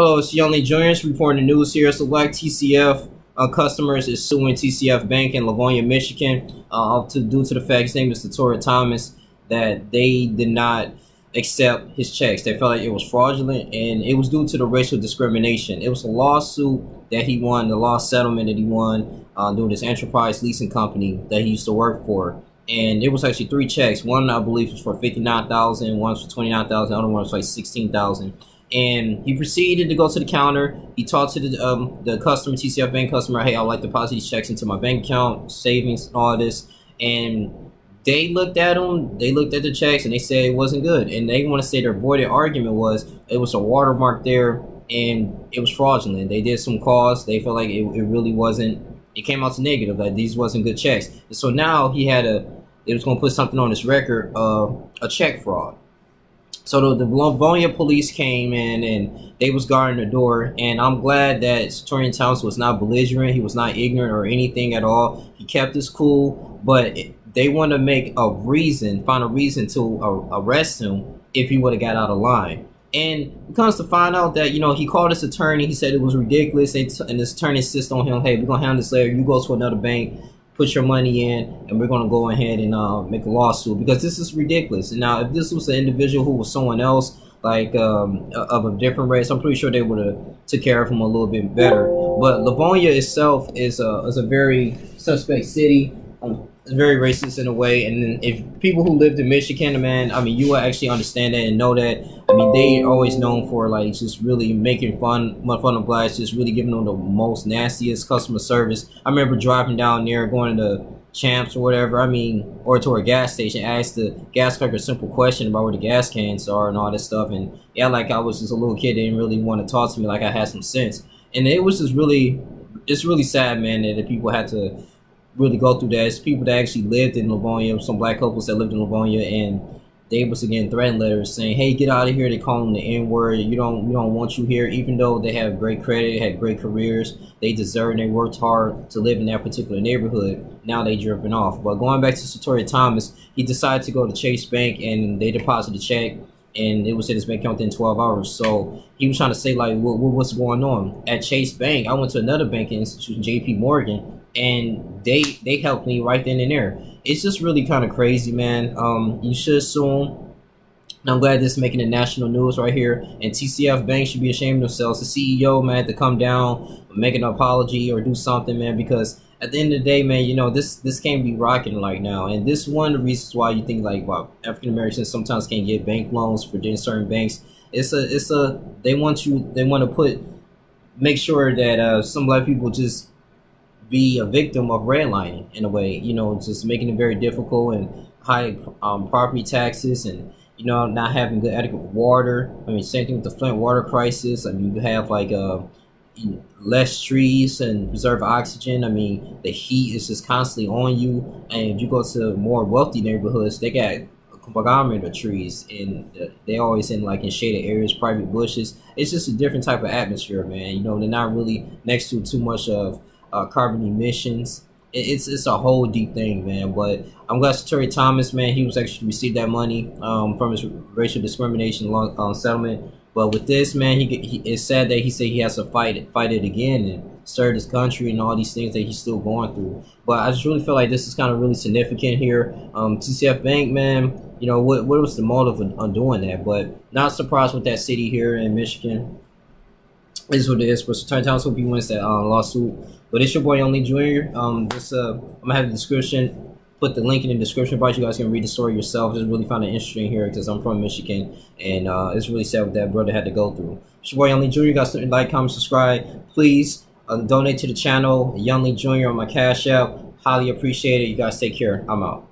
Hello, it's Youngly Jr. reporting the news here. Select TCF customers is suing TCF Bank in Livonia, Michigan, due to the fact his name is Satori Thomas, that they did not accept his checks. They felt like it was fraudulent, and it was due to the racial discrimination. It was a lawsuit that he won, the law settlement that he won doing this enterprise leasing company that he used to work for. And it was actually 3 checks. One, I believe, was for $59,000. One was for $29,000. The other one was like $16,000. And he proceeded to go to the counter. He talked to the customer, TCF Bank customer, hey, I would like to deposit these checks into my bank account, savings, and all of this. And they looked at him, they looked at the checks, and they said it wasn't good. And they want to say their voided argument was it was a watermark there, and it was fraudulent. They did some calls. They felt like it really wasn't, it came out to negative, that these wasn't good checks. And so now they was going to put something on his record of a check fraud. So the Livonia police came in and they was guarding the door, and I'm glad that Satori Thomas was not belligerent. He was not ignorant or anything at all. He kept his cool, but they want to make a reason, find a reason to arrest him if he would have got out of line. And it comes to find out that, you know, he called his attorney. He said it was ridiculous, and his attorney insisted on him, hey, we're going to handle this later. You go to another bank, put your money in, and we're going to go ahead and make a lawsuit, because this is ridiculous. And now if this was an individual who was someone else, like of a different race, I'm pretty sure they would have took care of him a little bit better. But Livonia itself is a very suspect city. It's very racist in a way, and then if people who lived in Michigan, man, I mean, you will actually understand that and know that. I mean, they are always known for like just really making fun of blacks, just really giving them the most nastiest customer service. I remember driving down there, going to Champs or whatever, I mean, or to a gas station, asked the gas clerk a simple question about where the gas cans are and all that stuff, and yeah, like I was just a little kid, they didn't really want to talk to me like I had some sense. And it was just really, it's really sad, man, that the people had to really go through that. It's people that actually lived in Livonia, some black couples that lived in Livonia, and they was again threatening letters saying, hey, get out of here. They call them the N-word. We don't want you here. Even though they have great credit, they had great careers, they deserve and they worked hard to live in that particular neighborhood. Now they driven off. But going back to Satori Thomas, he decided to go to Chase Bank, and they deposited a check, and it was in his bank account within 12 hours. So he was trying to say, like, what's going on? At Chase Bank, I went to another banking institution, JP Morgan, and they helped me right then and there. It's just really kind of crazy, man. You should sue him. And I'm glad this is making the national news right here. And TCF Bank should be ashamed of themselves. The CEO, man, had to come down, make an apology or do something, man, because at the end of the day, man, you know, this can't be rocking like now. And this is one of the reasons why you think like, wow, African Americans sometimes can't get bank loans for certain banks. They want to make sure that some black people just be a victim of redlining in a way, you know, just making it very difficult, and high property taxes, and, you know, not having good adequate water. I mean, same thing with the Flint water crisis. I mean, you have like less trees and preserve oxygen. I mean, the heat is just constantly on you. And if you go to more wealthy neighborhoods, they got a conglomerate of trees, and they always in like in shaded areas, private bushes. It's just a different type of atmosphere, man. You know, they're not really next to too much of carbon emissions. It's a whole deep thing, man. But I'm glad Satori Thomas, man, he was actually received that money from his racial discrimination settlement. But with this, man, it's sad that he said he has to fight it again and serve his country and all these things that he's still going through. But I just really feel like this is kind of really significant here. TCF Bank, man, you know, what was the motive on doing that? But not surprised with that city here in Michigan. This is what it is. But Satori Thomas, hope he wins that lawsuit. But it's your boy Youngly Jr. I'm gonna have the description, put the link in the description box. You guys can read the story yourself. Just really found it interesting here because I'm from Michigan, and it's really sad what that brother had to go through. It's your boy Youngly Jr. You guys like, comment, subscribe. Please donate to the channel, Youngly Jr. on my Cash App. Highly appreciate it. You guys take care. I'm out.